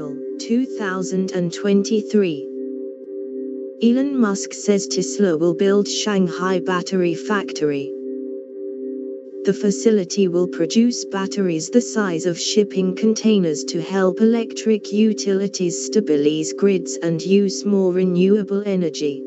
April 2023. Elon Musk says Tesla will build Shanghai battery factory. The facility will produce batteries the size of shipping containers to help electric utilities stabilize grids and use more renewable energy.